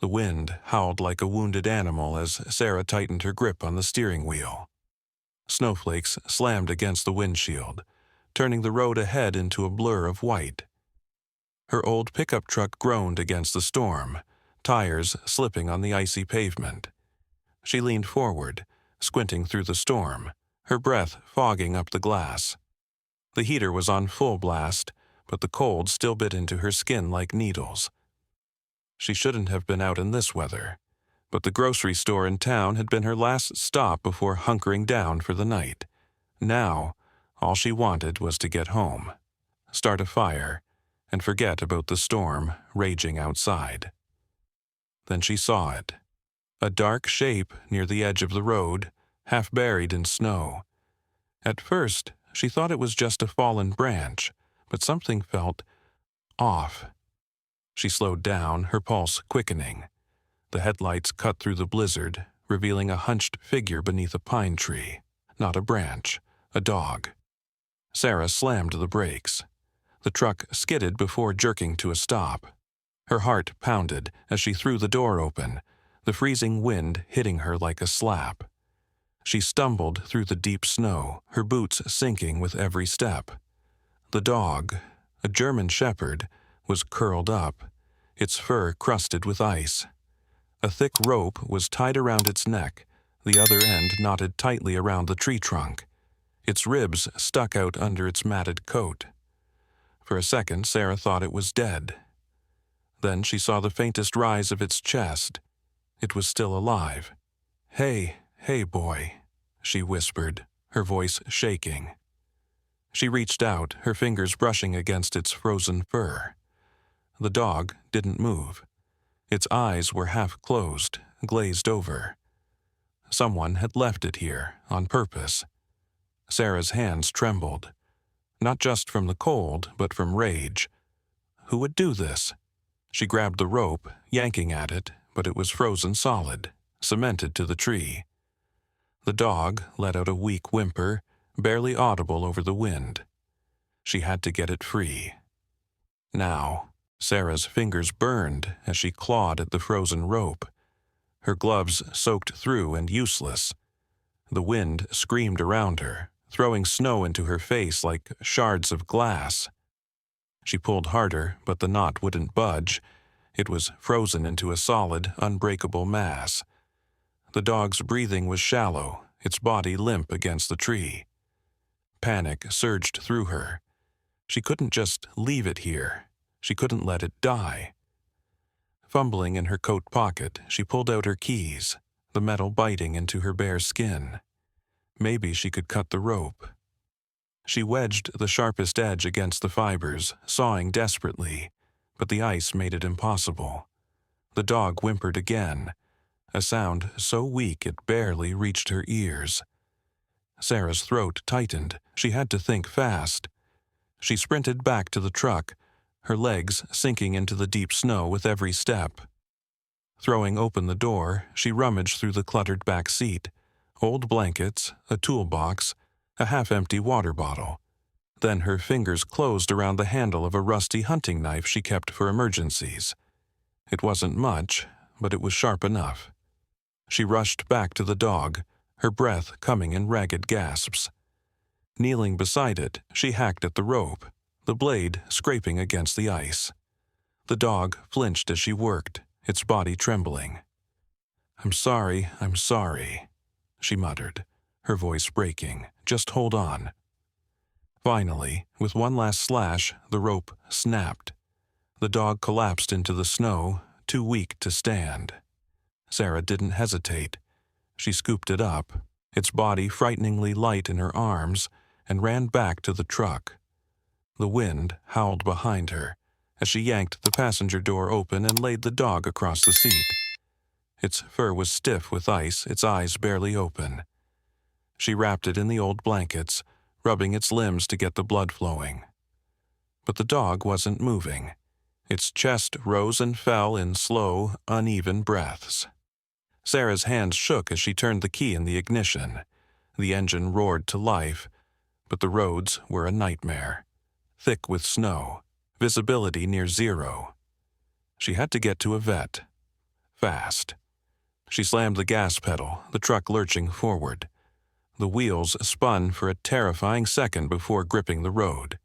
The wind howled like a wounded animal as Sarah tightened her grip on the steering wheel. Snowflakes slammed against the windshield, turning the road ahead into a blur of white. Her old pickup truck groaned against the storm, tires slipping on the icy pavement. She leaned forward, squinting through the storm, her breath fogging up the glass. The heater was on full blast, but the cold still bit into her skin like needles. She shouldn't have been out in this weather, but the grocery store in town had been her last stop before hunkering down for the night. Now, all she wanted was to get home, start a fire, and forget about the storm raging outside. Then she saw it. A dark shape near the edge of the road, half buried in snow. At first, she thought it was just a fallen branch, but something felt off. She slowed down, her pulse quickening. The headlights cut through the blizzard, revealing a hunched figure beneath a pine tree. Not a branch, a dog. Sarah slammed the brakes. The truck skidded before jerking to a stop. Her heart pounded as she threw the door open, the freezing wind hitting her like a slap. She stumbled through the deep snow, her boots sinking with every step. The dog, a German shepherd, was curled up, its fur crusted with ice. A thick rope was tied around its neck, the other end knotted tightly around the tree trunk. Its ribs stuck out under its matted coat. For a second, Sarah thought it was dead. Then she saw the faintest rise of its chest. It was still alive. "Hey, boy," she whispered, her voice shaking. She reached out, her fingers brushing against its frozen fur. The dog didn't move. Its eyes were half closed, glazed over. Someone had left it here, on purpose. Sarah's hands trembled, not just from the cold, but from rage. Who would do this? She grabbed the rope, yanking at it, but it was frozen solid, cemented to the tree. The dog let out a weak whimper, barely audible over the wind. She had to get it free. Now, Sarah's fingers burned as she clawed at the frozen rope. Her gloves soaked through and useless. The wind screamed around her, throwing snow into her face like shards of glass. She pulled harder, but the knot wouldn't budge. It was frozen into a solid, unbreakable mass. The dog's breathing was shallow, its body limp against the tree. Panic surged through her. She couldn't just leave it here. She couldn't let it die. Fumbling in her coat pocket, she pulled out her keys, the metal biting into her bare skin. Maybe she could cut the rope. She wedged the sharpest edge against the fibers, sawing desperately, but the ice made it impossible. The dog whimpered again, a sound so weak it barely reached her ears. Sarah's throat tightened. She had to think fast. She sprinted back to the truck, her legs sinking into the deep snow with every step. Throwing open the door, she rummaged through the cluttered back seat. Old blankets, a toolbox, a half-empty water bottle. Then her fingers closed around the handle of a rusty hunting knife she kept for emergencies. It wasn't much, but it was sharp enough. She rushed back to the dog, her breath coming in ragged gasps. Kneeling beside it, she hacked at the rope, the blade scraping against the ice. The dog flinched as she worked, its body trembling. I'm sorry," she muttered, her voice breaking. "Just hold on." Finally, with one last slash, the rope snapped. The dog collapsed into the snow, too weak to stand. Sarah didn't hesitate. She scooped it up, its body frighteningly light in her arms, and ran back to the truck. The wind howled behind her as she yanked the passenger door open and laid the dog across the seat. Its fur was stiff with ice, its eyes barely open. She wrapped it in the old blankets, rubbing its limbs to get the blood flowing. But the dog wasn't moving. Its chest rose and fell in slow, uneven breaths. Sarah's hands shook as she turned the key in the ignition. The engine roared to life, but the roads were a nightmare. Thick with snow, visibility near zero. She had to get to a vet. fast. She slammed the gas pedal, the truck lurching forward. The wheels spun for a terrifying second before gripping the road.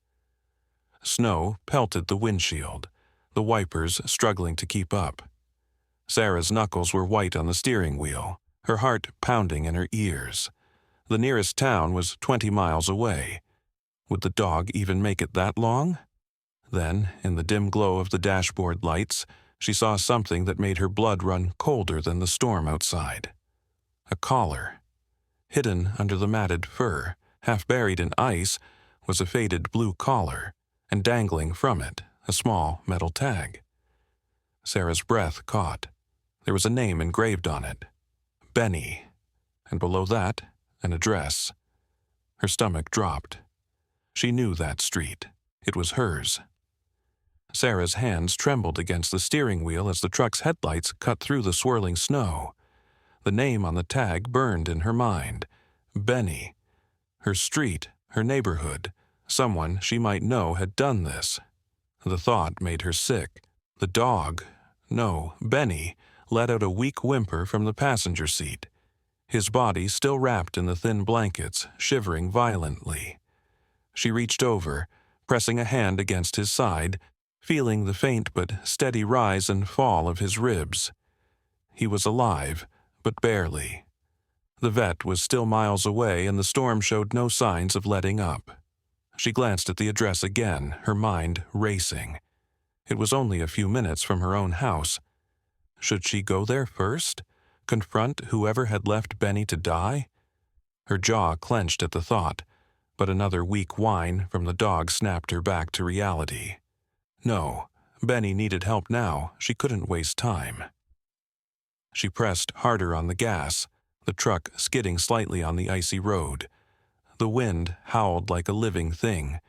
Snow pelted the windshield, the wipers struggling to keep up. Sarah's knuckles were white on the steering wheel, her heart pounding in her ears. The nearest town was 20 miles away. Would the dog even make it that long? Then, in the dim glow of the dashboard lights, she saw something that made her blood run colder than the storm outside. A collar. Hidden under the matted fur, half buried in ice, was a faded blue collar, and dangling from it, a small metal tag. Sarah's breath caught. There was a name engraved on it. Benny. And below that, an address. Her stomach dropped. She knew that street. It was hers. Sarah's hands trembled against the steering wheel as the truck's headlights cut through the swirling snow. The name on the tag burned in her mind. Benny. Her street, her neighborhood. Someone she might know had done this. The thought made her sick. The dog, no, Benny, let out a weak whimper from the passenger seat. His body still wrapped in the thin blankets, shivering violently. She reached over, pressing a hand against his side, feeling the faint but steady rise and fall of his ribs. He was alive, but barely. The vet was still miles away, and the storm showed no signs of letting up. She glanced at the address again, her mind racing. It was only a few minutes from her own house. Should she go there first? Confront whoever had left Benny to die? Her jaw clenched at the thought, but another weak whine from the dog snapped her back to reality. No, Benny needed help now. She couldn't waste time. She pressed harder on the gas, the truck skidding slightly on the icy road. The wind howled like a living thing,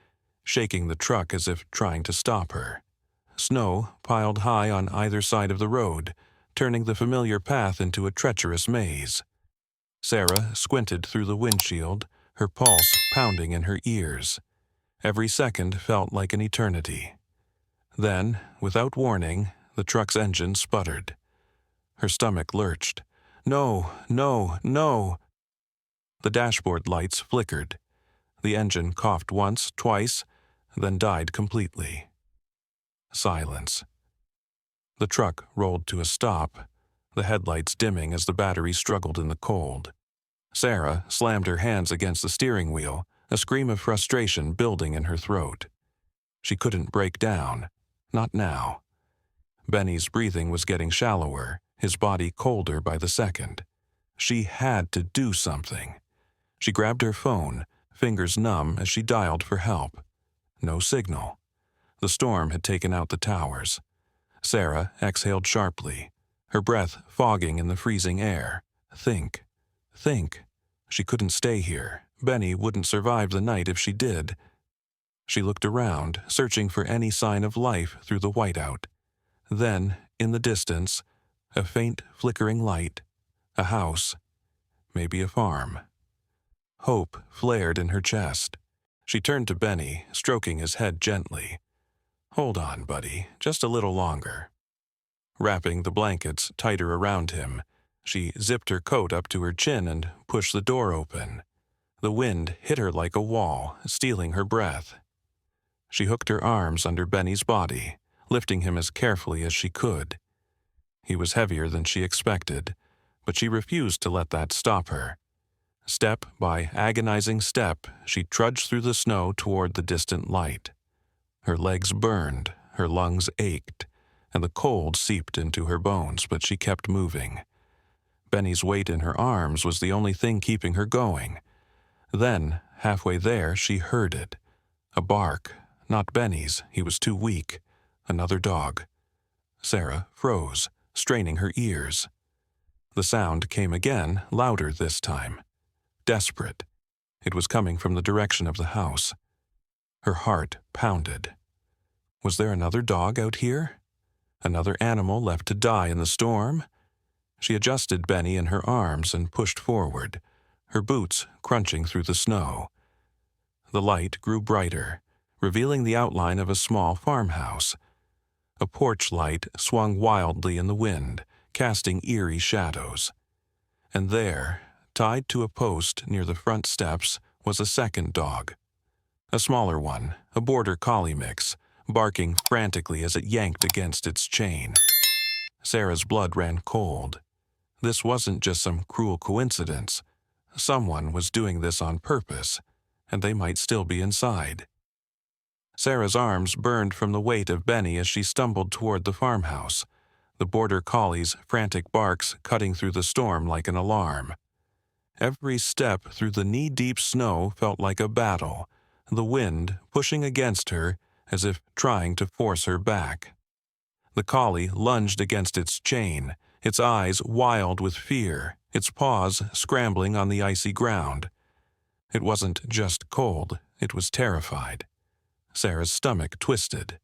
shaking the truck as if trying to stop her. Snow piled high on either side of the road, turning the familiar path into a treacherous maze. Sarah squinted through the windshield, her pulse pounding in her ears. Every second felt like an eternity. Then, without warning, the truck's engine sputtered. Her stomach lurched. No, no, no! The dashboard lights flickered. The engine coughed once, twice, then died completely. Silence. The truck rolled to a stop, the headlights dimming as the battery struggled in the cold. Sarah slammed her hands against the steering wheel, a scream of frustration building in her throat. She couldn't break down. Not now. Benny's breathing was getting shallower, his body colder by the second. She had to do something. She grabbed her phone, fingers numb as she dialed for help. No signal. The storm had taken out the towers. Sarah exhaled sharply, her breath fogging in the freezing air. Think. Think. She couldn't stay here. Benny wouldn't survive the night if she did. She looked around, searching for any sign of life through the whiteout. Then, in the distance, a faint flickering light. A house. Maybe a farm. Hope flared in her chest. She turned to Benny, stroking his head gently. "Hold on, buddy, just a little longer." Wrapping the blankets tighter around him, she zipped her coat up to her chin and pushed the door open. The wind hit her like a wall, stealing her breath. She hooked her arms under Benny's body, lifting him as carefully as she could. He was heavier than she expected, but she refused to let that stop her. Step by agonizing step, she trudged through the snow toward the distant light. Her legs burned, her lungs ached, and the cold seeped into her bones, but she kept moving. Benny's weight in her arms was the only thing keeping her going. Then, halfway there, she heard it. A bark. Not Benny's, he was too weak. Another dog. Sarah froze, straining her ears. The sound came again, louder this time. Desperate. It was coming from the direction of the house. Her heart pounded. Was there another dog out here? Another animal left to die in the storm? She adjusted Benny in her arms and pushed forward, her boots crunching through the snow. The light grew brighter, revealing the outline of a small farmhouse. A porch light swung wildly in the wind, casting eerie shadows. And there, tied to a post near the front steps, was a second dog. A smaller one, a border collie mix, barking frantically as it yanked against its chain. Sarah's blood ran cold. This wasn't just some cruel coincidence. Someone was doing this on purpose, and they might still be inside. Sarah's arms burned from the weight of Benny as she stumbled toward the farmhouse, the border collie's frantic barks cutting through the storm like an alarm. Every step through the knee-deep snow felt like a battle, the wind pushing against her as if trying to force her back. The collie lunged against its chain, its eyes wild with fear, its paws scrambling on the icy ground. It wasn't just cold, it was terrified. Sarah's stomach twisted.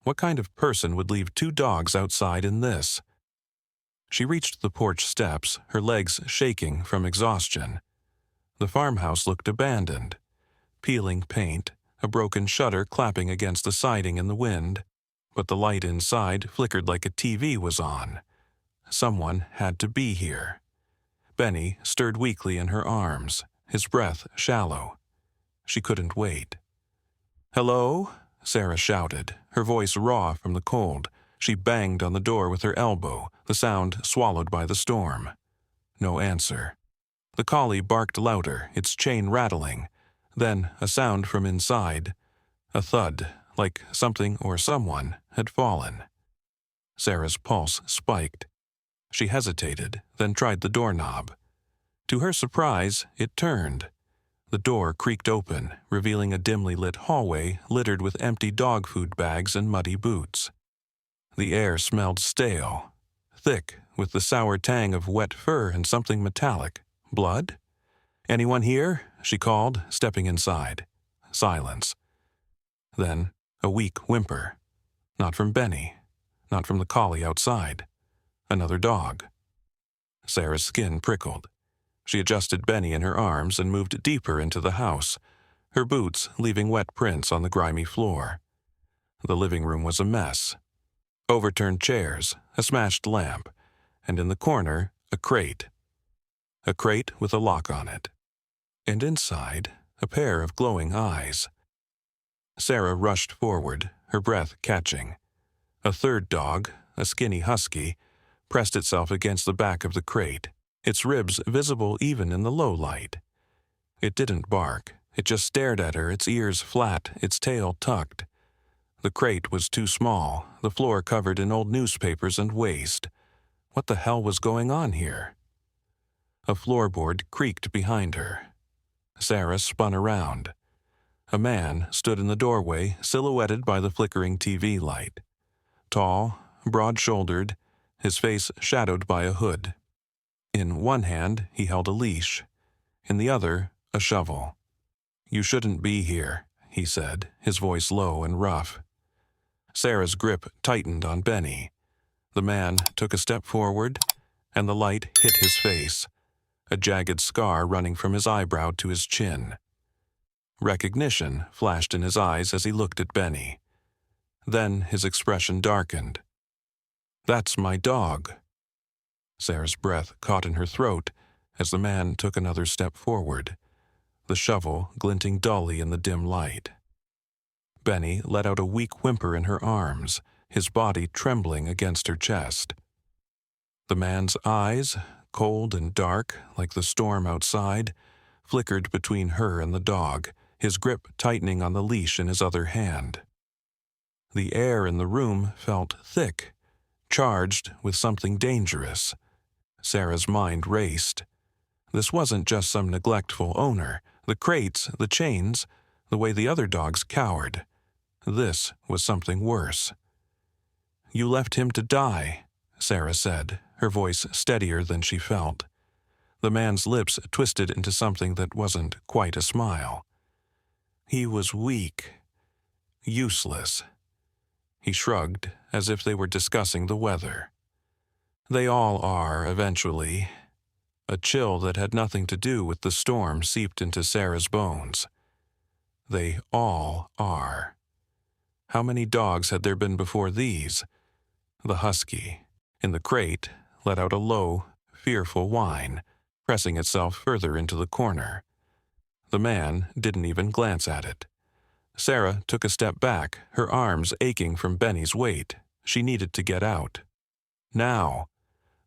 What kind of person would leave 2 dogs outside in this? She reached the porch steps, her legs shaking from exhaustion. The farmhouse looked abandoned. Peeling paint, a broken shutter clapping against the siding in the wind, but the light inside flickered like a TV was on. Someone had to be here. Benny stirred weakly in her arms, his breath shallow. She couldn't wait. "Hello?" Sarah shouted, her voice raw from the cold. She banged on the door with her elbow, the sound swallowed by the storm. No answer. The collie barked louder, its chain rattling. Then a sound from inside. A thud, like something or someone had fallen. Sarah's pulse spiked. She hesitated, then tried the doorknob. To her surprise, it turned. The door creaked open, revealing a dimly lit hallway littered with empty dog food bags and muddy boots. The air smelled stale, thick with the sour tang of wet fur and something metallic. Blood? "Anyone here?" she called, stepping inside. Silence. Then a weak whimper. Not from Benny, not from the collie outside. Another dog. Sarah's skin prickled. She adjusted Benny in her arms and moved deeper into the house, her boots leaving wet prints on the grimy floor. The living room was a mess. Overturned chairs, a smashed lamp, and in the corner, a crate. A crate with a lock on it. And inside, a pair of glowing eyes. Sarah rushed forward, her breath catching. A third dog, a skinny husky, pressed itself against the back of the crate, its ribs visible even in the low light. It didn't bark. It just stared at her, its ears flat, its tail tucked. The crate was too small, the floor covered in old newspapers and waste. What the hell was going on here? A floorboard creaked behind her. Sarah spun around. A man stood in the doorway, silhouetted by the flickering TV light. Tall, broad-shouldered, his face shadowed by a hood. In one hand, he held a leash. In the other, a shovel. "You shouldn't be here," he said, his voice low and rough. Sarah's grip tightened on Benny. The man took a step forward, and the light hit his face, a jagged scar running from his eyebrow to his chin. Recognition flashed in his eyes as he looked at Benny. Then his expression darkened. "That's my dog." Sarah's breath caught in her throat as the man took another step forward, the shovel glinting dully in the dim light. Benny let out a weak whimper in her arms, his body trembling against her chest. The man's eyes, cold and dark like the storm outside, flickered between her and the dog, his grip tightening on the leash in his other hand. The air in the room felt thick, charged with something dangerous. Sarah's mind raced. This wasn't just some neglectful owner. The crates, the chains, the way the other dogs cowered. This was something worse. "You left him to die," Sarah said, her voice steadier than she felt. The man's lips twisted into something that wasn't quite a smile. "He was weak. Useless." He shrugged, as if they were discussing the weather. "They all are, eventually." A chill that had nothing to do with the storm seeped into Sarah's bones. They all are. How many dogs had there been before these? The husky. In the crate, let out a low, fearful whine, pressing itself further into the corner. The man didn't even glance at it. Sarah took a step back, her arms aching from Benny's weight. She needed to get out. Now.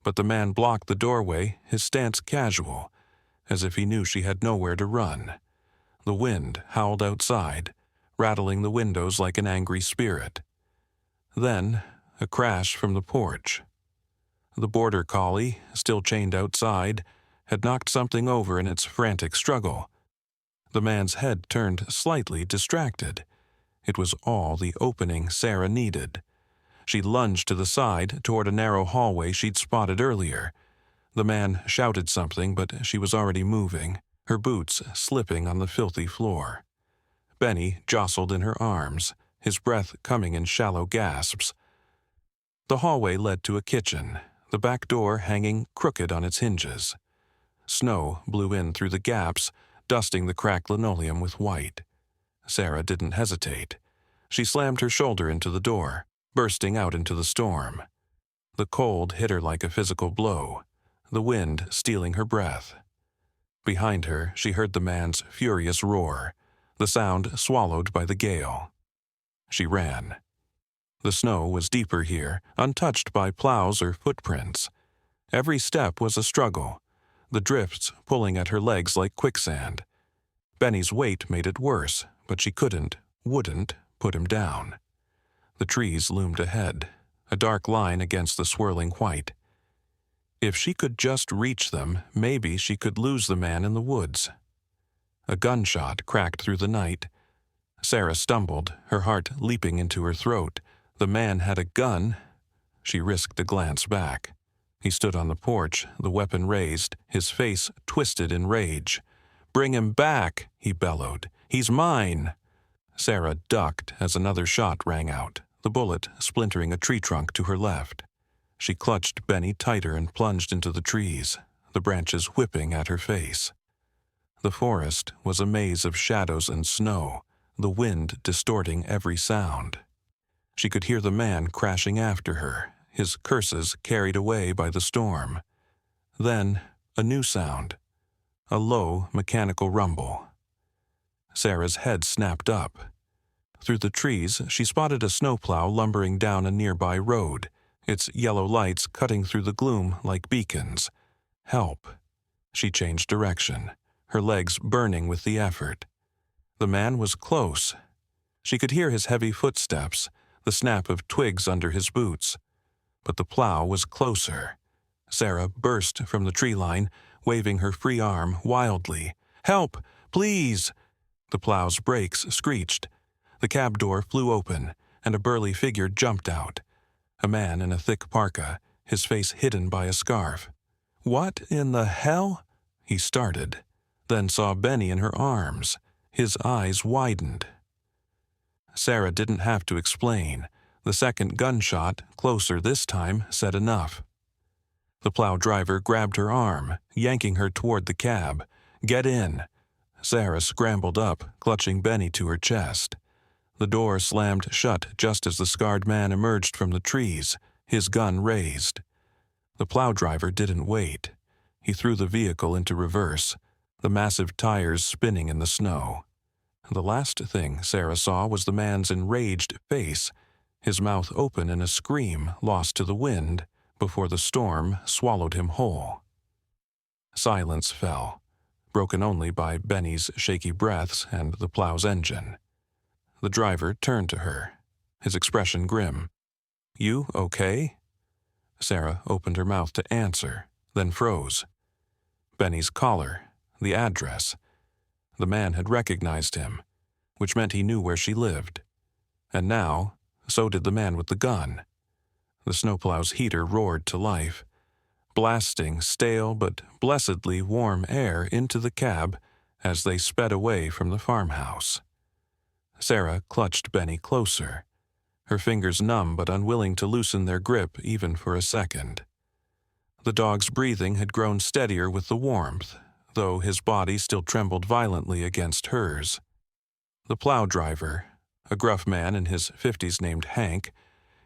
But the man blocked the doorway, his stance casual, as if he knew she had nowhere to run. The wind howled outside, rattling the windows like an angry spirit. Then, a crash from the porch. The border collie, still chained outside, had knocked something over in its frantic struggle. The man's head turned slightly distracted. It was all the opening Sarah needed. She lunged to the side toward a narrow hallway she'd spotted earlier. The man shouted something, but she was already moving, her boots slipping on the filthy floor. Benny jostled in her arms, his breath coming in shallow gasps. The hallway led to a kitchen, the back door hanging crooked on its hinges. Snow blew in through the gaps, dusting the cracked linoleum with white. Sarah didn't hesitate. She slammed her shoulder into the door, bursting out into the storm. The cold hit her like a physical blow, the wind stealing her breath. Behind her, she heard the man's furious roar, the sound swallowed by the gale. She ran. The snow was deeper here, untouched by plows or footprints. Every step was a struggle, the drifts pulling at her legs like quicksand. Benny's weight made it worse, but she wouldn't put him down. The trees loomed ahead, a dark line against the swirling white. If she could just reach them, maybe she could lose the man in the woods. A gunshot cracked through the night. Sarah stumbled, her heart leaping into her throat. The man had a gun. She risked a glance back. He stood on the porch, the weapon raised, his face twisted in rage. "Bring him back," he bellowed. "He's mine." Sarah ducked as another shot rang out, the bullet splintering a tree trunk to her left. She clutched Benny tighter and plunged into the trees, the branches whipping at her face. The forest was a maze of shadows and snow, the wind distorting every sound. She could hear the man crashing after her, his curses carried away by the storm. Then, a new sound, a low, mechanical rumble. Sarah's head snapped up. Through the trees, she spotted a snowplow lumbering down a nearby road, its yellow lights cutting through the gloom like beacons. Help. She changed direction, her legs burning with the effort. The man was close. She could hear his heavy footsteps, the snap of twigs under his boots. But the plow was closer. Sarah burst from the tree line, waving her free arm wildly. "Help! Please!" The plow's brakes screeched. The cab door flew open, and a burly figure jumped out. A man in a thick parka, his face hidden by a scarf. "What in the hell?" He started, then saw Benny in her arms. His eyes widened. Sarah didn't have to explain. The second gunshot, closer this time, said enough. The plow driver grabbed her arm, yanking her toward the cab. "Get in." Sarah scrambled up, clutching Benny to her chest. The door slammed shut just as the scarred man emerged from the trees, his gun raised. The plow driver didn't wait. He threw the vehicle into reverse, the massive tires spinning in the snow. The last thing Sarah saw was the man's enraged face, his mouth open in a scream lost to the wind before the storm swallowed him whole. Silence fell, broken only by Benny's shaky breaths and the plow's engine. The driver turned to her, his expression grim. "You okay?" Sarah opened her mouth to answer, then froze. Benny's collar, the address. The man had recognized him, which meant he knew where she lived. And now, so did the man with the gun. The snowplow's heater roared to life, blasting stale but blessedly warm air into the cab as they sped away from the farmhouse. Sarah clutched Benny closer, her fingers numb but unwilling to loosen their grip even for a second. The dog's breathing had grown steadier with the warmth, though his body still trembled violently against hers. The plow driver, a gruff man in his 50s named Hank,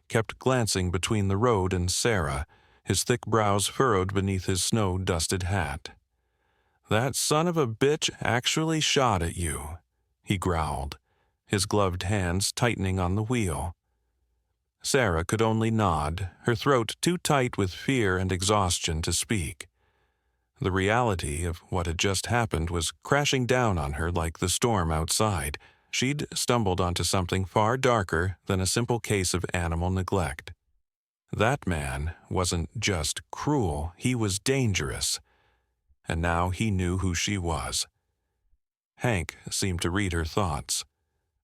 kept glancing between the road and Sarah, his thick brows furrowed beneath his snow-dusted hat. "That son of a bitch actually shot at you," he growled, his gloved hands tightening on the wheel. Sarah could only nod, her throat too tight with fear and exhaustion to speak. The reality of what had just happened was crashing down on her like the storm outside. She'd stumbled onto something far darker than a simple case of animal neglect. That man wasn't just cruel, he was dangerous. And now he knew who she was. Hank seemed to read her thoughts.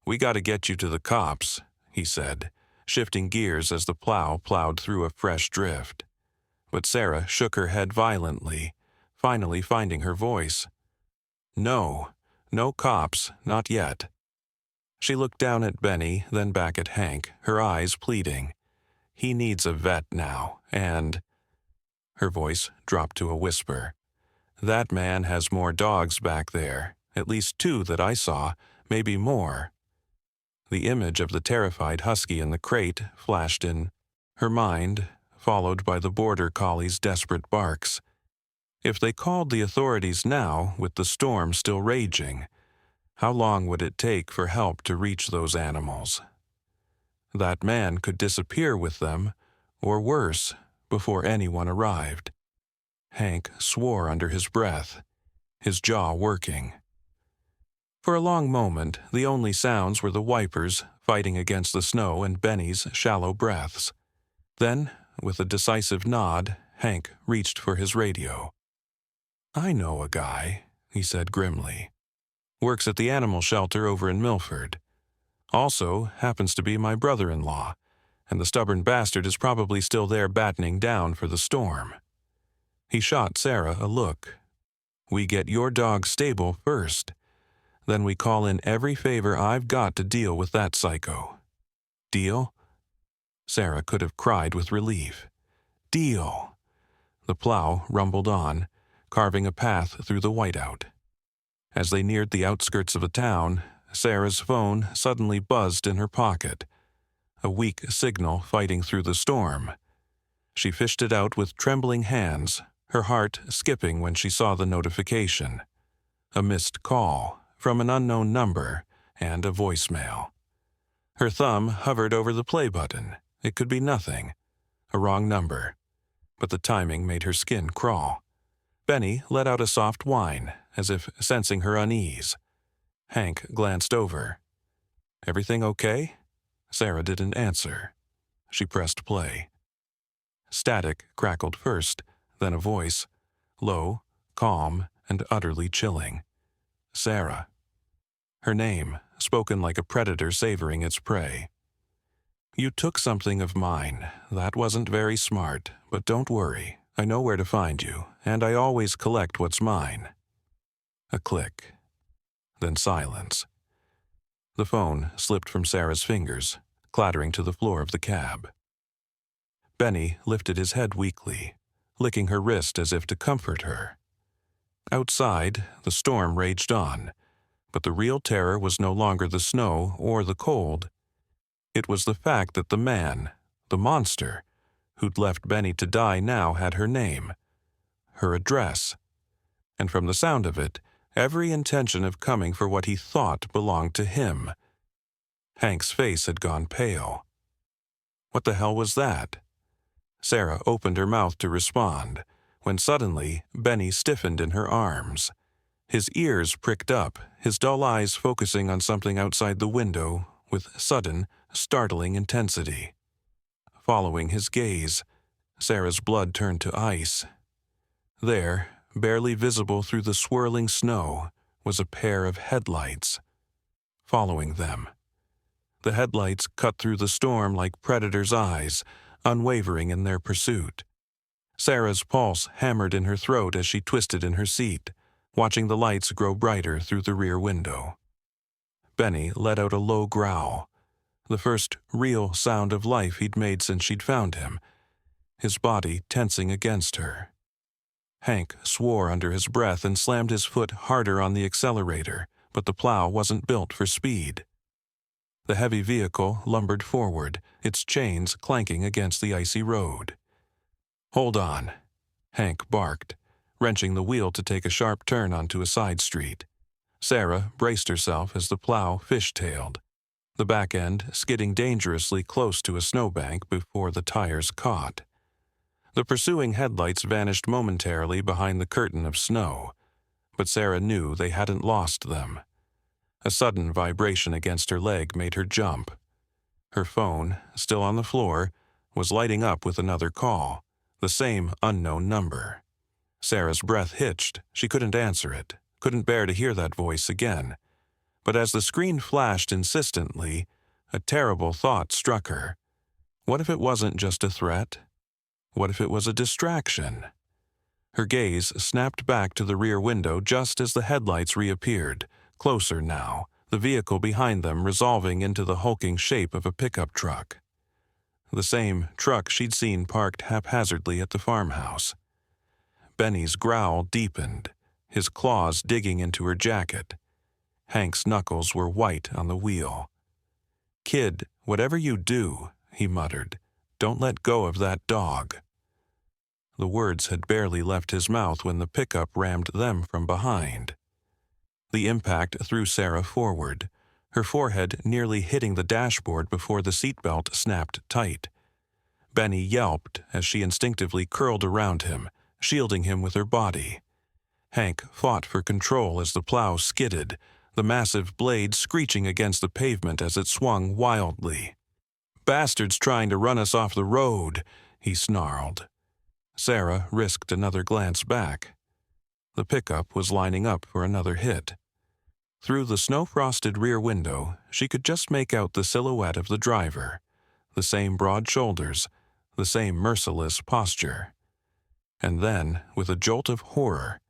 "We gotta get you to the cops," he said, shifting gears as the plow plowed through a fresh drift. But Sarah shook her head violently, finally finding her voice. "No cops, not yet." She looked down at Benny, then back at Hank, her eyes pleading. "He needs a vet now, and—" Her voice dropped to a whisper. "That man has more dogs back there, at least 2 that I saw, maybe more." The image of the terrified husky in the crate flashed in her mind, followed by the border collie's desperate barks. If they called the authorities now, with the storm still raging, how long would it take for help to reach those animals? That man could disappear with them, or worse, before anyone arrived. Hank swore under his breath, his jaw working. For a long moment, the only sounds were the wipers fighting against the snow and Benny's shallow breaths. Then, with a decisive nod, Hank reached for his radio. "I know a guy," he said grimly. "Works at the animal shelter over in Milford. Also happens to be my brother-in-law, and the stubborn bastard is probably still there battening down for the storm." He shot Sarah a look. "We get your dog stable first. Then we call in every favor I've got to deal with that psycho. Deal?" Sarah could have cried with relief. "Deal!" The plow rumbled on, carving a path through the whiteout. As they neared the outskirts of the town, Sarah's phone suddenly buzzed in her pocket, a weak signal fighting through the storm. She fished it out with trembling hands, her heart skipping when she saw the notification. A missed call from an unknown number and a voicemail. Her thumb hovered over the play button. It could be nothing, a wrong number, but the timing made her skin crawl. Benny let out a soft whine, as if sensing her unease. Hank glanced over. "Everything okay?" Sarah didn't answer. She pressed play. Static crackled first, then a voice, low, calm, and utterly chilling. "Sarah." Her name, spoken like a predator savoring its prey. "You took something of mine. That wasn't very smart, but don't worry. I know where to find you, and I always collect what's mine." A click. Then silence. The phone slipped from Sarah's fingers, clattering to the floor of the cab. Benny lifted his head weakly, licking her wrist as if to comfort her. Outside, the storm raged on, but the real terror was no longer the snow or the cold. It was the fact that the man, the monster, who'd left Benny to die now had her name, her address, and from the sound of it, every intention of coming for what he thought belonged to him. Hank's face had gone pale. What the hell was that? Sarah opened her mouth to respond, when suddenly Benny stiffened in her arms. His ears pricked up, his dull eyes focusing on something outside the window with sudden, startling intensity. Following his gaze, Sarah's blood turned to ice. There, barely visible through the swirling snow, was a pair of headlights. Following them. The headlights cut through the storm like predators' eyes, unwavering in their pursuit. Sarah's pulse hammered in her throat as she twisted in her seat, watching the lights grow brighter through the rear window. Benny let out a low growl, the first real sound of life he'd made since she'd found him, his body tensing against her. Hank swore under his breath and slammed his foot harder on the accelerator, but the plow wasn't built for speed. The heavy vehicle lumbered forward, its chains clanking against the icy road. "Hold on," Hank barked, wrenching the wheel to take a sharp turn onto a side street. Sarah braced herself as the plow fishtailed, the back end skidding dangerously close to a snowbank before the tires caught. The pursuing headlights vanished momentarily behind the curtain of snow, but Sarah knew they hadn't lost them. A sudden vibration against her leg made her jump. Her phone, still on the floor, was lighting up with another call, the same unknown number. Sarah's breath hitched. She couldn't answer it, couldn't bear to hear that voice again. But as the screen flashed insistently, a terrible thought struck her. What if it wasn't just a threat? What if it was a distraction? Her gaze snapped back to the rear window just as the headlights reappeared, closer now, the vehicle behind them resolving into the hulking shape of a pickup truck. The same truck she'd seen parked haphazardly at the farmhouse. Benny's growl deepened, his claws digging into her jacket. Hank's knuckles were white on the wheel. "Kid, whatever you do," he muttered, "don't let go of that dog." The words had barely left his mouth when the pickup rammed them from behind. The impact threw Sarah forward, her forehead nearly hitting the dashboard before the seatbelt snapped tight. Benny yelped as she instinctively curled around him, shielding him with her body. Hank fought for control as the plow skidded, the massive blade screeching against the pavement as it swung wildly. "Bastard's trying to run us off the road," he snarled. Sarah risked another glance back. The pickup was lining up for another hit. Through the snow-frosted rear window, she could just make out the silhouette of the driver, the same broad shoulders, the same merciless posture. And then, with a jolt of horror,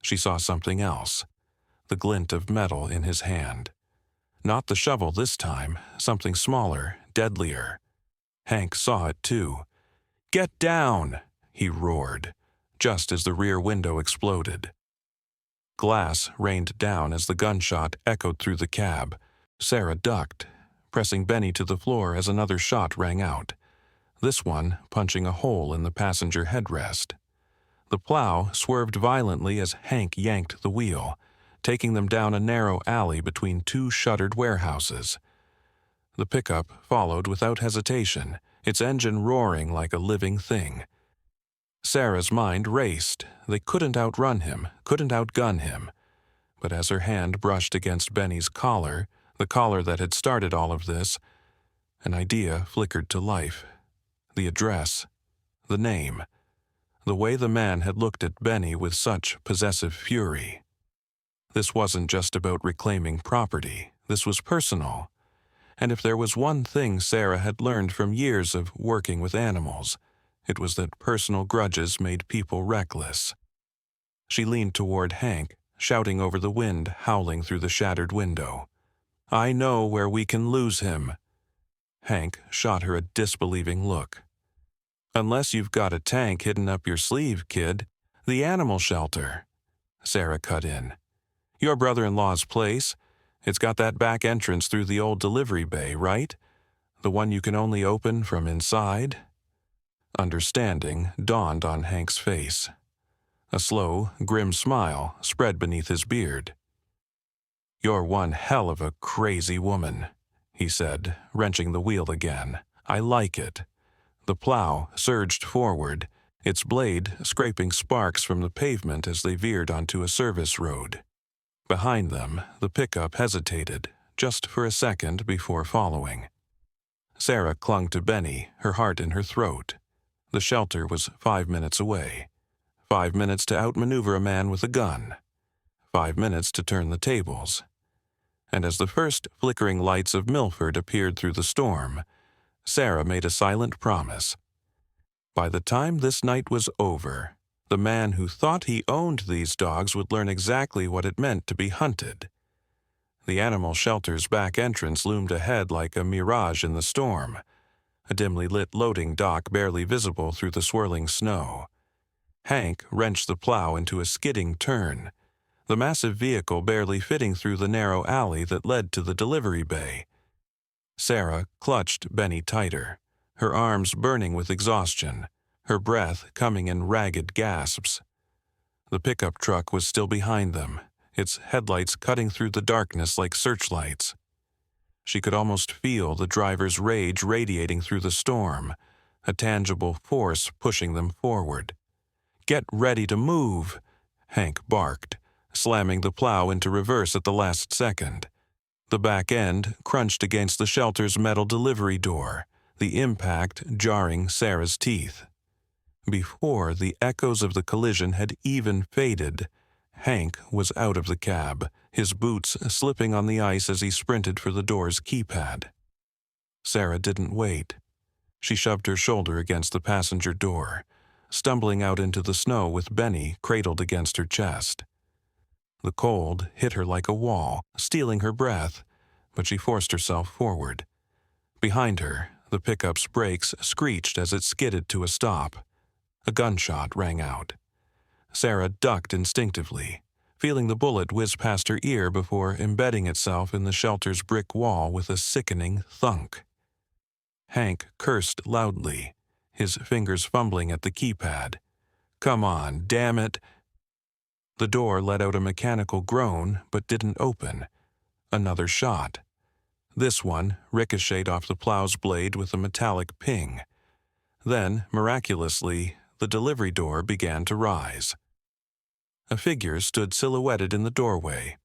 she saw something else, the glint of metal in his hand. Not the shovel this time, something smaller, deadlier. Hank saw it too. "Get down!" he roared, just as the rear window exploded. Glass rained down as the gunshot echoed through the cab. Sarah ducked, pressing Benny to the floor as another shot rang out, this one punching a hole in the passenger headrest. The plow swerved violently as Hank yanked the wheel, taking them down a narrow alley between two shuttered warehouses. The pickup followed without hesitation, its engine roaring like a living thing. Sarah's mind raced. They couldn't outrun him, couldn't outgun him. But as her hand brushed against Benny's collar, the collar that had started all of this, an idea flickered to life. The address, the name, the way the man had looked at Benny with such possessive fury. This wasn't just about reclaiming property. This was personal. And if there was one thing Sarah had learned from years of working with animals, it was that personal grudges made people reckless. She leaned toward Hank, shouting over the wind howling through the shattered window. "I know where we can lose him." Hank shot her a disbelieving look. "Unless you've got a tank hidden up your sleeve, kid. The animal shelter," Sarah cut in. "Your brother-in-law's place. It's got that back entrance through the old delivery bay, right? The one you can only open from inside?" Understanding dawned on Hank's face. A slow, grim smile spread beneath his beard. "You're one hell of a crazy woman," he said, wrenching the wheel again. "I like it." The plow surged forward, its blade scraping sparks from the pavement as they veered onto a service road. Behind them, the pickup hesitated, just for a second before following. Sarah clung to Benny, her heart in her throat. The shelter was 5 minutes away. 5 minutes to outmaneuver a man with a gun. 5 minutes to turn the tables. And as the first flickering lights of Milford appeared through the storm, Sarah made a silent promise. By the time this night was over, the man who thought he owned these dogs would learn exactly what it meant to be hunted. The animal shelter's back entrance loomed ahead like a mirage in the storm, a dimly lit loading dock barely visible through the swirling snow. Hank wrenched the plow into a skidding turn, the massive vehicle barely fitting through the narrow alley that led to the delivery bay. Sarah clutched Benny tighter, her arms burning with exhaustion, her breath coming in ragged gasps. The pickup truck was still behind them, its headlights cutting through the darkness like searchlights. She could almost feel the driver's rage radiating through the storm, a tangible force pushing them forward. "Get ready to move," Hank barked, slamming the plow into reverse at the last second. The back end crunched against the shelter's metal delivery door, the impact jarring Sarah's teeth. Before the echoes of the collision had even faded, Hank was out of the cab, his boots slipping on the ice as he sprinted for the door's keypad. Sarah didn't wait. She shoved her shoulder against the passenger door, stumbling out into the snow with Benny cradled against her chest. The cold hit her like a wall, stealing her breath, but she forced herself forward. Behind her, the pickup's brakes screeched as it skidded to a stop. A gunshot rang out. Sarah ducked instinctively, feeling the bullet whiz past her ear before embedding itself in the shelter's brick wall with a sickening thunk. Hank cursed loudly, his fingers fumbling at the keypad. "Come on, damn it!" The door let out a mechanical groan but didn't open. Another shot. This one ricocheted off the plow's blade with a metallic ping. Then, miraculously, the delivery door began to rise. A figure stood silhouetted in the doorway.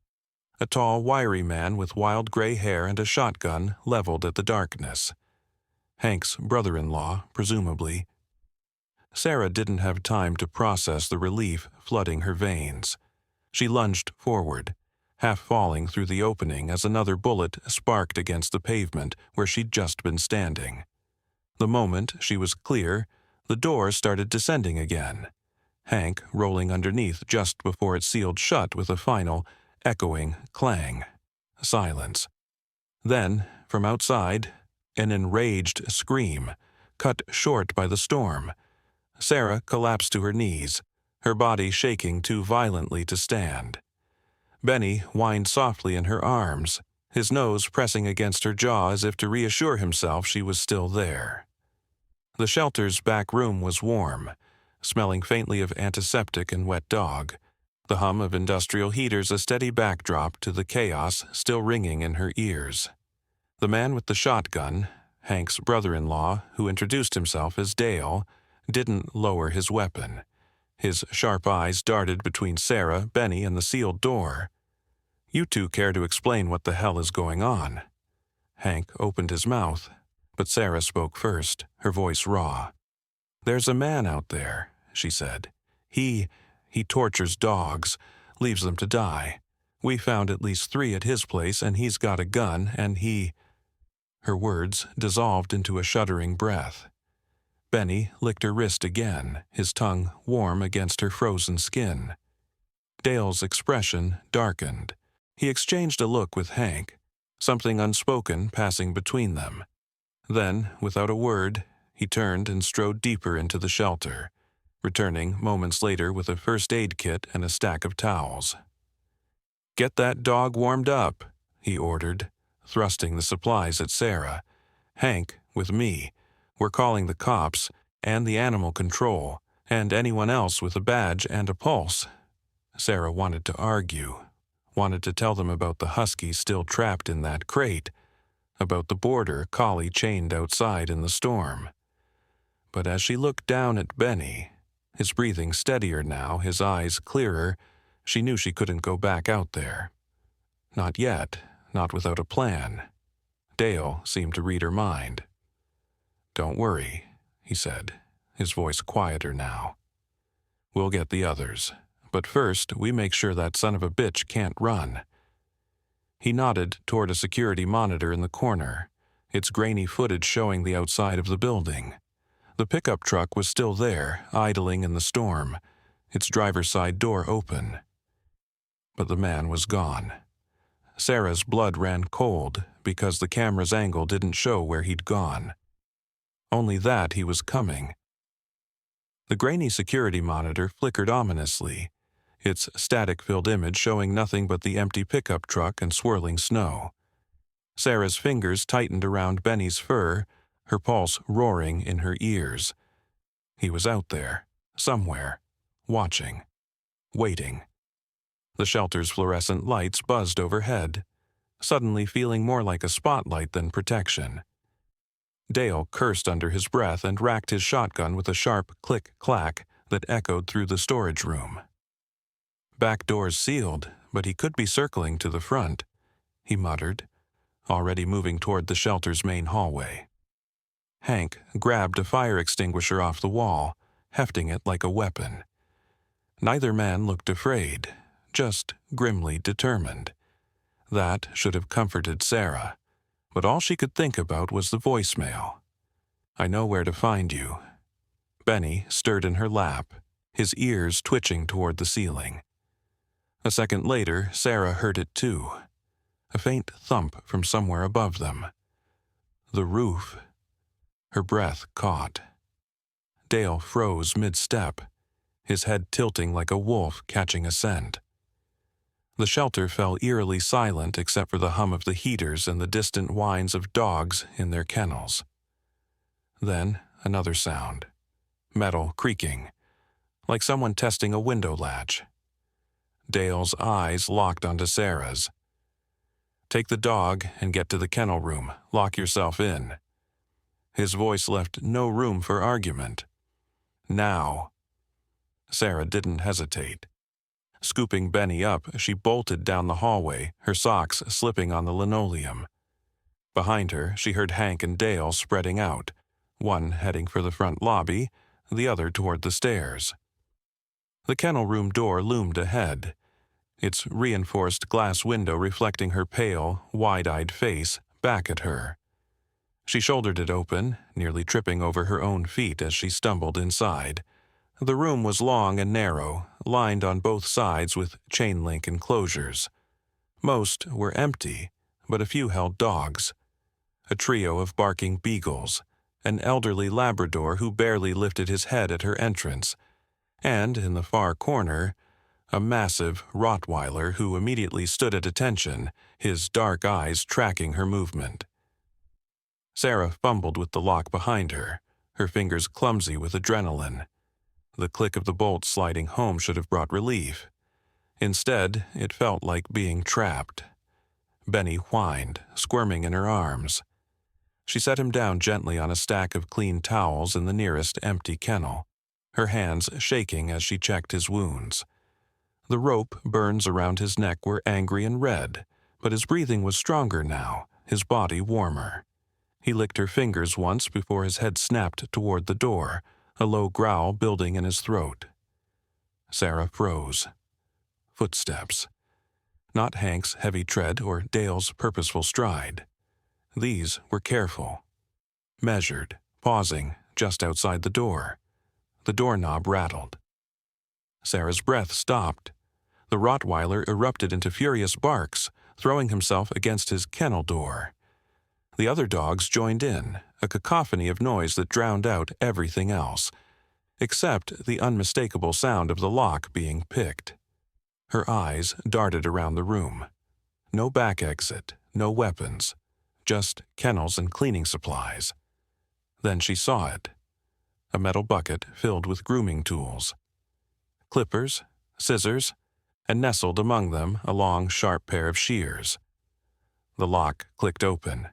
A tall, wiry man with wild gray hair and a shotgun leveled at the darkness. Hank's brother-in-law, presumably. Sarah didn't have time to process the relief flooding her veins. She lunged forward, half falling through the opening as another bullet sparked against the pavement where she'd just been standing. The moment she was clear, the door started descending again, Hank rolling underneath just before it sealed shut with a final, echoing clang. Silence. Then, from outside, an enraged scream, cut short by the storm. Sarah collapsed to her knees, her body shaking too violently to stand. Benny whined softly in her arms, his nose pressing against her jaw as if to reassure himself she was still there. The shelter's back room was warm, smelling faintly of antiseptic and wet dog, the hum of industrial heaters a steady backdrop to the chaos still ringing in her ears. The man with the shotgun, Hank's brother-in-law, who introduced himself as Dale, didn't lower his weapon. His sharp eyes darted between Sarah, Benny, and the sealed door. "You two care to explain what the hell is going on?" Hank opened his mouth, but Sarah spoke first, her voice raw. "There's a man out there," she said. He tortures dogs, leaves them to die. We found at least 3 at his place, and he's got a gun, and he—" Her words dissolved into a shuddering breath. Benny licked her wrist again, his tongue warm against her frozen skin. Dale's expression darkened. He exchanged a look with Hank, something unspoken passing between them. Then, without a word, he turned and strode deeper into the shelter, returning moments later with a first aid kit and a stack of towels. "Get that dog warmed up," he ordered, thrusting the supplies at Sarah. "Hank, with me. We're calling the cops, and the animal control, and anyone else with a badge and a pulse." Sarah wanted to argue, wanted to tell them about the husky still trapped in that crate, about the border collie chained outside in the storm. But as she looked down at Benny, his breathing steadier now, his eyes clearer, she knew she couldn't go back out there. Not yet, not without a plan. Dale seemed to read her mind. "Don't worry," he said, his voice quieter now. "We'll get the others, but first we make sure that son of a bitch can't run." He nodded toward a security monitor in the corner, its grainy footage showing the outside of the building. The pickup truck was still there, idling in the storm, its driver's side door open. But the man was gone. Sarah's blood ran cold because the camera's angle didn't show where he'd gone. Only that he was coming. The grainy security monitor flickered ominously, its static-filled image showing nothing but the empty pickup truck and swirling snow. Sarah's fingers tightened around Benny's fur, her pulse roaring in her ears. He was out there, somewhere, watching, waiting. The shelter's fluorescent lights buzzed overhead, suddenly feeling more like a spotlight than protection. Dale cursed under his breath and racked his shotgun with a sharp click-clack that echoed through the storage room. Back doors sealed, but he could be circling to the front, he muttered, already moving toward the shelter's main hallway. Hank grabbed a fire extinguisher off the wall, hefting it like a weapon. Neither man looked afraid, just grimly determined. That should have comforted Sarah, but all she could think about was the voicemail. "I know where to find you." Benny stirred in her lap, his ears twitching toward the ceiling. A second later, Sarah heard it too. A faint thump from somewhere above them. The roof. Her breath caught. Dale froze mid-step, his head tilting like a wolf catching a scent. The shelter fell eerily silent except for the hum of the heaters and the distant whines of dogs in their kennels. Then another sound. Metal creaking, like someone testing a window latch. Dale's eyes locked onto Sarah's. "Take the dog and get to the kennel room. Lock yourself in." His voice left no room for argument. Now. Sarah didn't hesitate. Scooping Benny up, she bolted down the hallway, her socks slipping on the linoleum. Behind her, she heard Hank and Dale spreading out, one heading for the front lobby, the other toward the stairs. The kennel room door loomed ahead, its reinforced glass window reflecting her pale, wide-eyed face back at her. She shouldered it open, nearly tripping over her own feet as she stumbled inside. The room was long and narrow, lined on both sides with chain-link enclosures. Most were empty, but a few held dogs. A trio of barking beagles, an elderly Labrador who barely lifted his head at her entrance, and, in the far corner, a massive Rottweiler who immediately stood at attention, his dark eyes tracking her movement. Sarah fumbled with the lock behind her, her fingers clumsy with adrenaline. The click of the bolt sliding home should have brought relief. Instead, it felt like being trapped. Benny whined, squirming in her arms. She set him down gently on a stack of clean towels in the nearest empty kennel, her hands shaking as she checked his wounds. The rope burns around his neck were angry and red, but his breathing was stronger now, his body warmer. He licked her fingers once before his head snapped toward the door, a low growl building in his throat. Sarah froze. Footsteps. Not Hank's heavy tread or Dale's purposeful stride. These were careful. Measured, pausing just outside the door. The doorknob rattled. Sarah's breath stopped. The Rottweiler erupted into furious barks, throwing himself against his kennel door. The other dogs joined in, a cacophony of noise that drowned out everything else, except the unmistakable sound of the lock being picked. Her eyes darted around the room. No back exit, no weapons, just kennels and cleaning supplies. Then she saw it. A metal bucket filled with grooming tools. Clippers, scissors, and nestled among them a long, sharp pair of shears. The lock clicked open.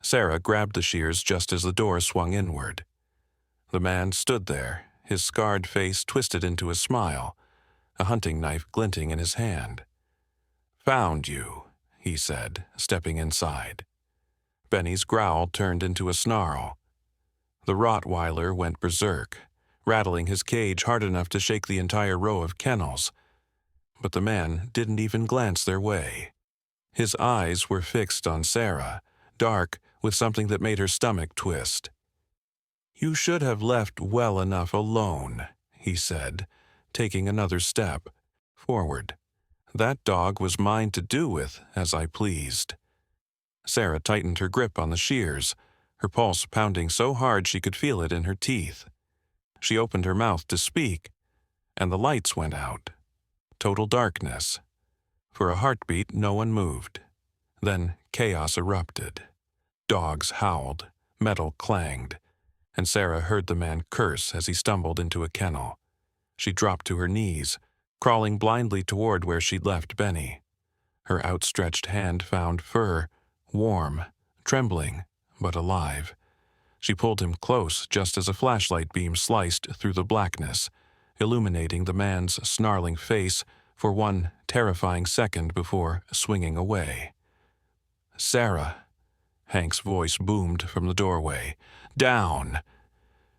Sarah grabbed the shears just as the door swung inward. The man stood there, his scarred face twisted into a smile, a hunting knife glinting in his hand. "Found you," he said, stepping inside. Benny's growl turned into a snarl. The Rottweiler went berserk, rattling his cage hard enough to shake the entire row of kennels. But the man didn't even glance their way. His eyes were fixed on Sarah, dark with something that made her stomach twist. "You should have left well enough alone," he said, taking another step forward. "That dog was mine to do with as I pleased." Sarah tightened her grip on the shears, her pulse pounding so hard she could feel it in her teeth. She opened her mouth to speak, and the lights went out. Total darkness. For a heartbeat, no one moved. Then chaos erupted. Dogs howled, metal clanged, and Sarah heard the man curse as he stumbled into a kennel. She dropped to her knees, crawling blindly toward where she'd left Benny. Her outstretched hand found fur, warm, trembling, but alive. She pulled him close just as a flashlight beam sliced through the blackness, illuminating the man's snarling face for one terrifying second before swinging away. "Sarah," Hank's voice boomed from the doorway. "Down!"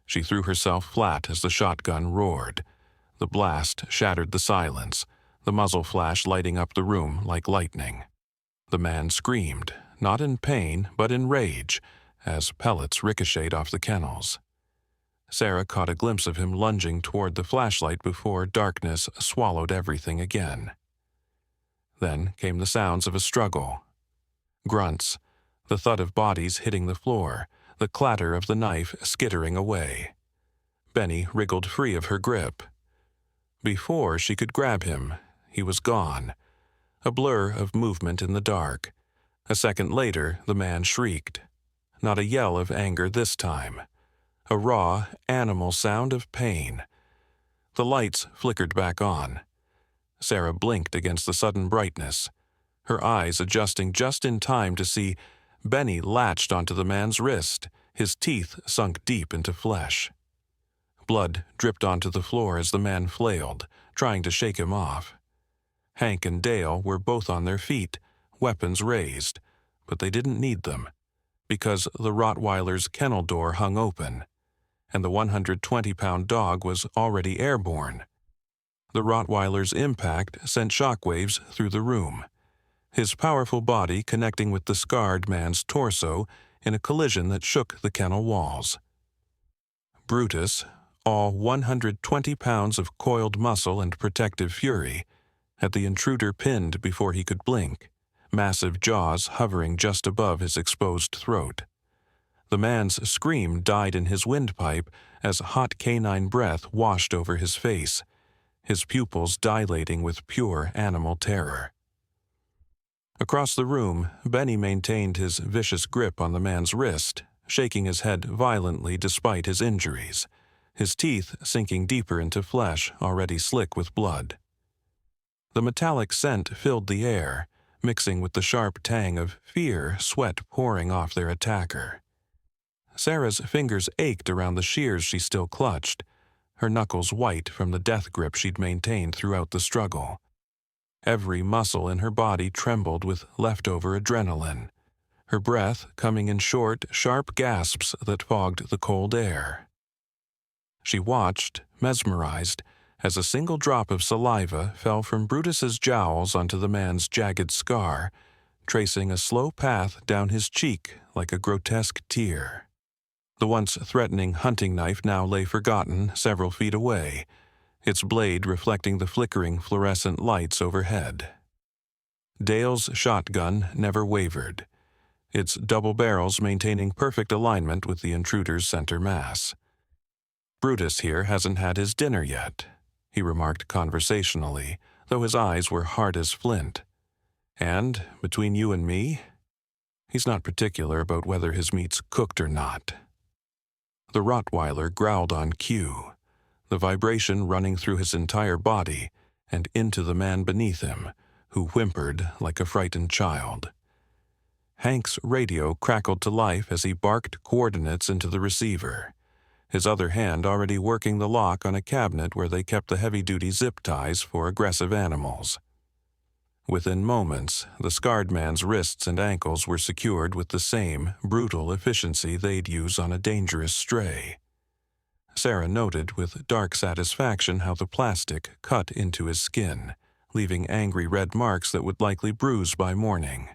She threw herself flat as the shotgun roared. The blast shattered the silence, the muzzle flash lighting up the room like lightning. The man screamed, not in pain but in rage, as pellets ricocheted off the kennels. Sarah caught a glimpse of him lunging toward the flashlight before darkness swallowed everything again. Then came the sounds of a struggle. Grunts, the thud of bodies hitting the floor, the clatter of the knife skittering away. Benny wriggled free of her grip. Before she could grab him, he was gone, a blur of movement in the dark. A second later, the man shrieked. Not a yell of anger this time. A raw, animal sound of pain. The lights flickered back on. Sarah blinked against the sudden brightness, her eyes adjusting just in time to see Benny latched onto the man's wrist, his teeth sunk deep into flesh. Blood dripped onto the floor as the man flailed, trying to shake him off. Hank and Dale were both on their feet, weapons raised, but they didn't need them, because the Rottweiler's kennel door hung open, and the 120-pound dog was already airborne. The Rottweiler's impact sent shockwaves through the room, his powerful body connecting with the scarred man's torso in a collision that shook the kennel walls. Brutus, all 120 pounds of coiled muscle and protective fury, had the intruder pinned before he could blink, massive jaws hovering just above his exposed throat. The man's scream died in his windpipe as hot canine breath washed over his face, his pupils dilating with pure animal terror. Across the room, Benny maintained his vicious grip on the man's wrist, shaking his head violently despite his injuries, his teeth sinking deeper into flesh already slick with blood. The metallic scent filled the air, mixing with the sharp tang of fear, sweat pouring off their attacker. Sarah's fingers ached around the shears she still clutched, her knuckles white from the death grip she'd maintained throughout the struggle. Every muscle in her body trembled with leftover adrenaline, her breath coming in short, sharp gasps that fogged the cold air. She watched, mesmerized, as a single drop of saliva fell from Brutus's jowls onto the man's jagged scar, tracing a slow path down his cheek like a grotesque tear. The once threatening hunting knife now lay forgotten several feet away, its blade reflecting the flickering fluorescent lights overhead. Dale's shotgun never wavered, its double barrels maintaining perfect alignment with the intruder's center mass. "Brutus here hasn't had his dinner yet," he remarked conversationally, though his eyes were hard as flint. "And, between you and me, he's not particular about whether his meat's cooked or not." The Rottweiler growled on cue, the vibration running through his entire body and into the man beneath him, who whimpered like a frightened child. Hank's radio crackled to life as he barked coordinates into the receiver, his other hand already working the lock on a cabinet where they kept the heavy-duty zip ties for aggressive animals. Within moments, the scarred man's wrists and ankles were secured with the same brutal efficiency they'd use on a dangerous stray. Sarah noted with dark satisfaction how the plastic cut into his skin, leaving angry red marks that would likely bruise by morning.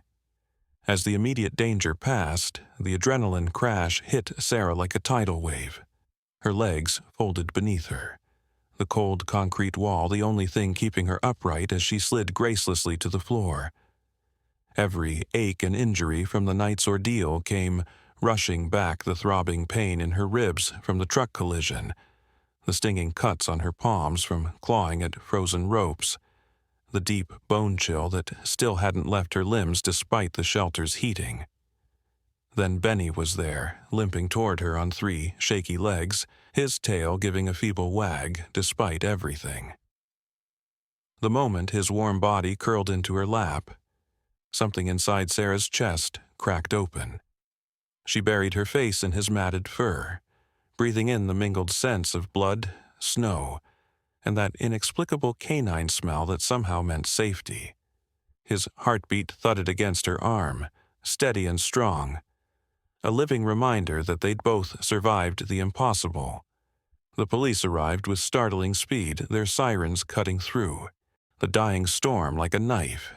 As the immediate danger passed, the adrenaline crash hit Sarah like a tidal wave, her legs folded beneath her, the cold concrete wall the only thing keeping her upright as she slid gracelessly to the floor. Every ache and injury from the night's ordeal came rushing back, the throbbing pain in her ribs from the truck collision, the stinging cuts on her palms from clawing at frozen ropes, the deep bone chill that still hadn't left her limbs despite the shelter's heating. Then Benny was there, limping toward her on 3 shaky legs, his tail giving a feeble wag despite everything. The moment his warm body curled into her lap, something inside Sarah's chest cracked open. She buried her face in his matted fur, breathing in the mingled scents of blood, snow, and that inexplicable canine smell that somehow meant safety. His heartbeat thudded against her arm, steady and strong, a living reminder that they'd both survived the impossible. The police arrived with startling speed, their sirens cutting through, the dying storm like a knife.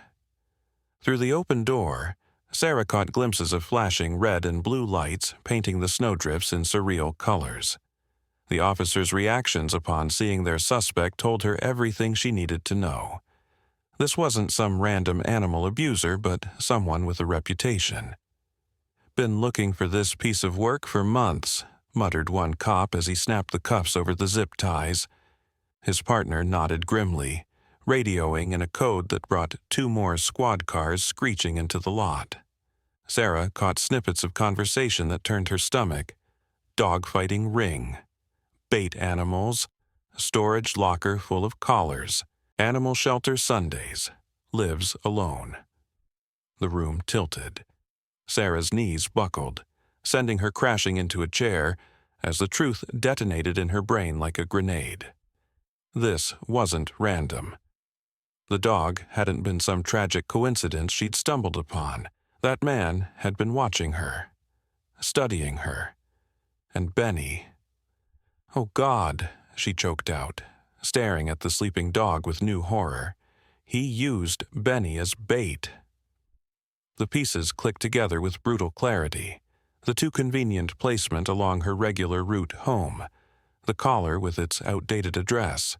Through the open door, Sarah caught glimpses of flashing red and blue lights painting the snowdrifts in surreal colors. The officers' reactions upon seeing their suspect told her everything she needed to know. This wasn't some random animal abuser, but someone with a reputation. "Been looking for this piece of work for months," muttered one cop as he snapped the cuffs over the zip ties. His partner nodded grimly, radioing in a code that brought 2 more squad cars screeching into the lot. Sarah caught snippets of conversation that turned her stomach. Dogfighting ring. Bait animals. Storage locker full of collars. Animal shelter Sundays. Lives alone. The room tilted. Sarah's knees buckled, sending her crashing into a chair as the truth detonated in her brain like a grenade. This wasn't random. The dog hadn't been some tragic coincidence she'd stumbled upon. That man had been watching her, studying her. And Benny. "Oh God," she choked out, staring at the sleeping dog with new horror. He used Benny as bait. The pieces clicked together with brutal clarity. The too convenient placement along her regular route home, the collar with its outdated address,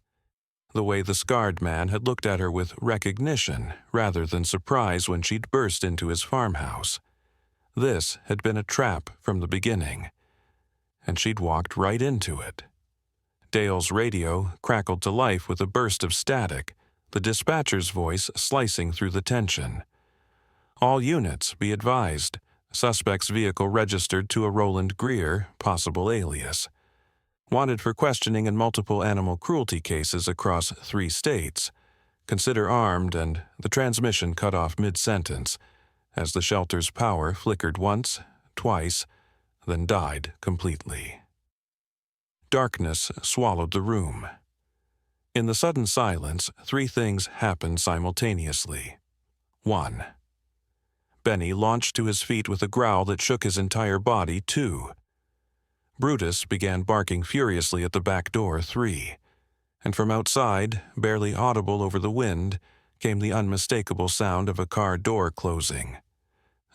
the way the scarred man had looked at her with recognition rather than surprise when she'd burst into his farmhouse. This had been a trap from the beginning, and she'd walked right into it. Dale's radio crackled to life with a burst of static, the dispatcher's voice slicing through the tension. "All units, be advised. Suspect's vehicle registered to a Roland Greer, possible alias. Wanted for questioning in multiple animal cruelty cases across 3 states. Consider armed," and the transmission cut off mid-sentence as the shelter's power flickered once, twice, then died completely. Darkness swallowed the room. In the sudden silence, 3 things happened simultaneously. 1. Benny launched to his feet with a growl that shook his entire body. 2. Brutus began barking furiously at the back door. 3. And from outside, barely audible over the wind, came the unmistakable sound of a car door closing.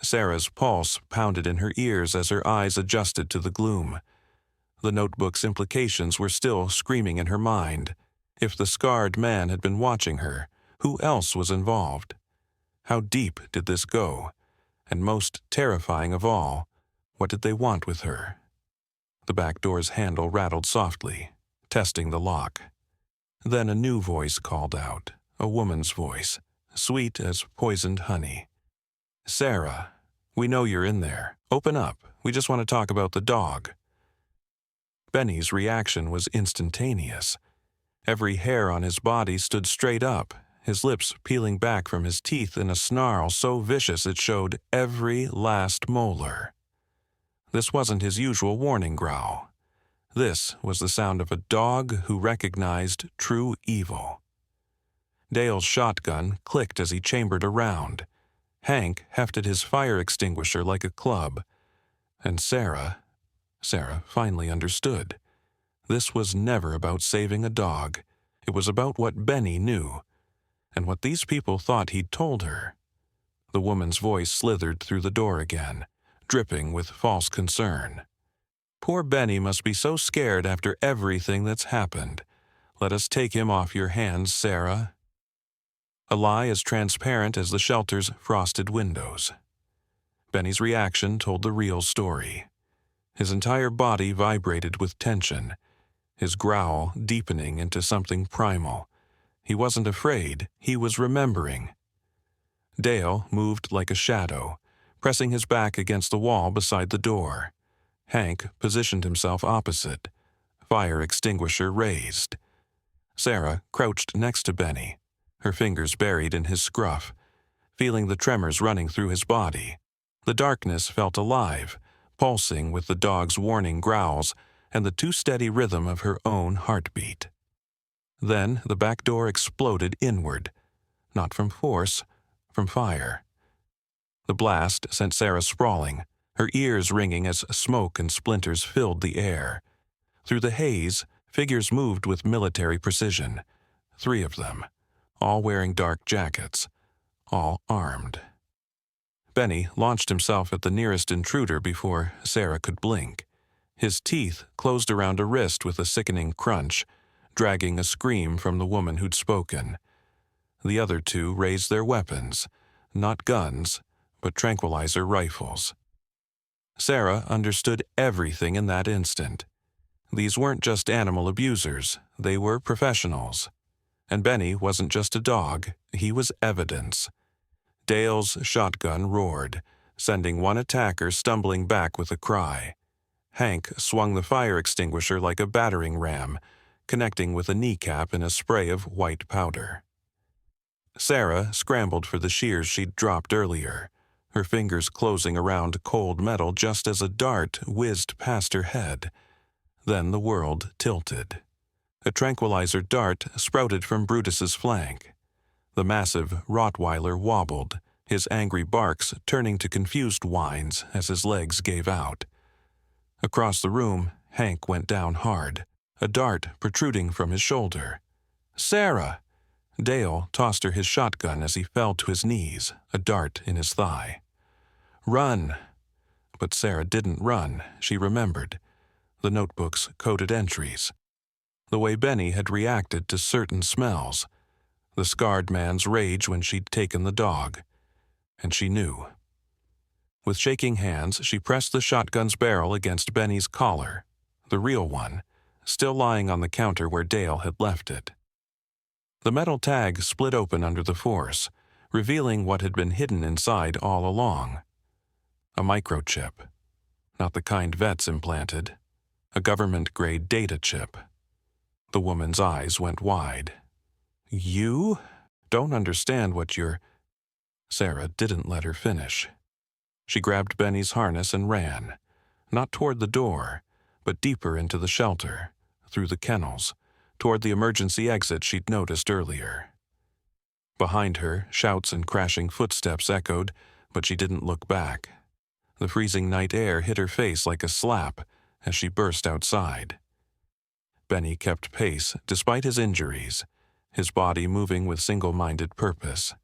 Sarah's pulse pounded in her ears as her eyes adjusted to the gloom. The notebook's implications were still screaming in her mind. If the scarred man had been watching her, who else was involved? How deep did this go? And most terrifying of all, what did they want with her? The back door's handle rattled softly, testing the lock. Then a new voice called out, a woman's voice, sweet as poisoned honey. "Sarah, we know you're in there. Open up. We just want to talk about the dog." Benny's reaction was instantaneous. Every hair on his body stood straight up, his lips peeling back from his teeth in a snarl so vicious it showed every last molar. This wasn't his usual warning growl. This was the sound of a dog who recognized true evil. Dale's shotgun clicked as he chambered a round. Hank hefted his fire extinguisher like a club. And Sarah finally understood. This was never about saving a dog. It was about what Benny knew, and what these people thought he'd told her. The woman's voice slithered through the door again, dripping with false concern. "Poor Benny must be so scared after everything that's happened. Let us take him off your hands, Sarah." A lie as transparent as the shelter's frosted windows. Benny's reaction told the real story. His entire body vibrated with tension, his growl deepening into something primal. He wasn't afraid, he was remembering. Dale moved like a shadow, pressing his back against the wall beside the door. Hank positioned himself opposite, fire extinguisher raised. Sarah crouched next to Benny, her fingers buried in his scruff, feeling the tremors running through his body. The darkness felt alive, pulsing with the dog's warning growls and the too-steady rhythm of her own heartbeat. Then the back door exploded inward, not from force, from fire. The blast sent Sarah sprawling, her ears ringing as smoke and splinters filled the air. Through the haze, figures moved with military precision, 3 of them, all wearing dark jackets, all armed. Benny launched himself at the nearest intruder before Sarah could blink. His teeth closed around a wrist with a sickening crunch, dragging a scream from the woman who'd spoken. The other 2 raised their weapons, not guns, but tranquilizer rifles. Sarah understood everything in that instant. These weren't just animal abusers, they were professionals. And Benny wasn't just a dog, he was evidence. Dale's shotgun roared, sending one attacker stumbling back with a cry. Hank swung the fire extinguisher like a battering ram, connecting with a kneecap in a spray of white powder. Sarah scrambled for the shears she'd dropped earlier, her fingers closing around cold metal just as a dart whizzed past her head. Then the world tilted. A tranquilizer dart sprouted from Brutus's flank. The massive Rottweiler wobbled, his angry barks turning to confused whines as his legs gave out. Across the room, Hank went down hard, a dart protruding from his shoulder. "Sarah!" Dale tossed her his shotgun as he fell to his knees, a dart in his thigh. "Run!" But Sarah didn't run, she remembered. The notebook's coded entries. The way Benny had reacted to certain smells. The scarred man's rage when she'd taken the dog. And she knew. With shaking hands, she pressed the shotgun's barrel against Benny's collar, the real one, still lying on the counter where Dale had left it. The metal tag split open under the force, revealing what had been hidden inside all along. A microchip. Not the kind vets implanted. A government-grade data chip. The woman's eyes went wide. "You don't understand what you're—" Sarah didn't let her finish. She grabbed Benny's harness and ran, not toward the door, but deeper into the shelter, through the kennels, toward the emergency exit she'd noticed earlier. Behind her, shouts and crashing footsteps echoed, but she didn't look back. The freezing night air hit her face like a slap as she burst outside. Benny kept pace despite his injuries, his body moving with single-minded purpose.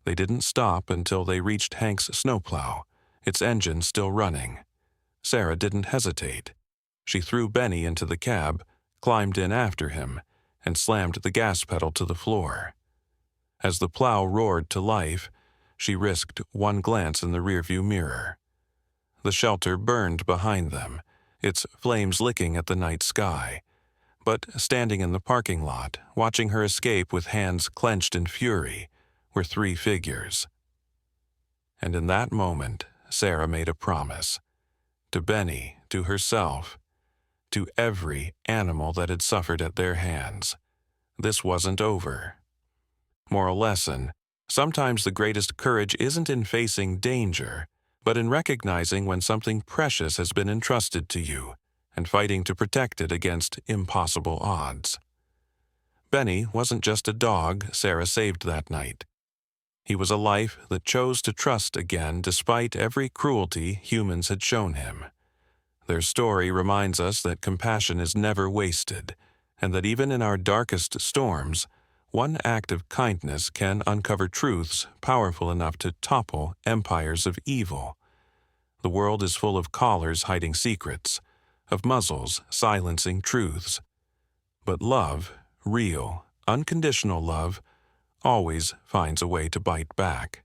They didn't stop until they reached Hank's snowplow, its engine still running. Sarah didn't hesitate. She threw Benny into the cab, climbed in after him, and slammed the gas pedal to the floor. As the plow roared to life, she risked one glance in the rearview mirror. The shelter burned behind them, its flames licking at the night sky. But standing in the parking lot, watching her escape with hands clenched in fury, were 3 figures. And in that moment, Sarah made a promise. To Benny, to herself, to every animal that had suffered at their hands. This wasn't over. Moral lesson: sometimes the greatest courage isn't in facing danger, but in recognizing when something precious has been entrusted to you and fighting to protect it against impossible odds. Benny wasn't just a dog Sarah saved that night. He was a life that chose to trust again despite every cruelty humans had shown him. Their story reminds us that compassion is never wasted, and that even in our darkest storms, one act of kindness can uncover truths powerful enough to topple empires of evil. The world is full of collars hiding secrets, of muzzles silencing truths. But love, real, unconditional love, always finds a way to bite back.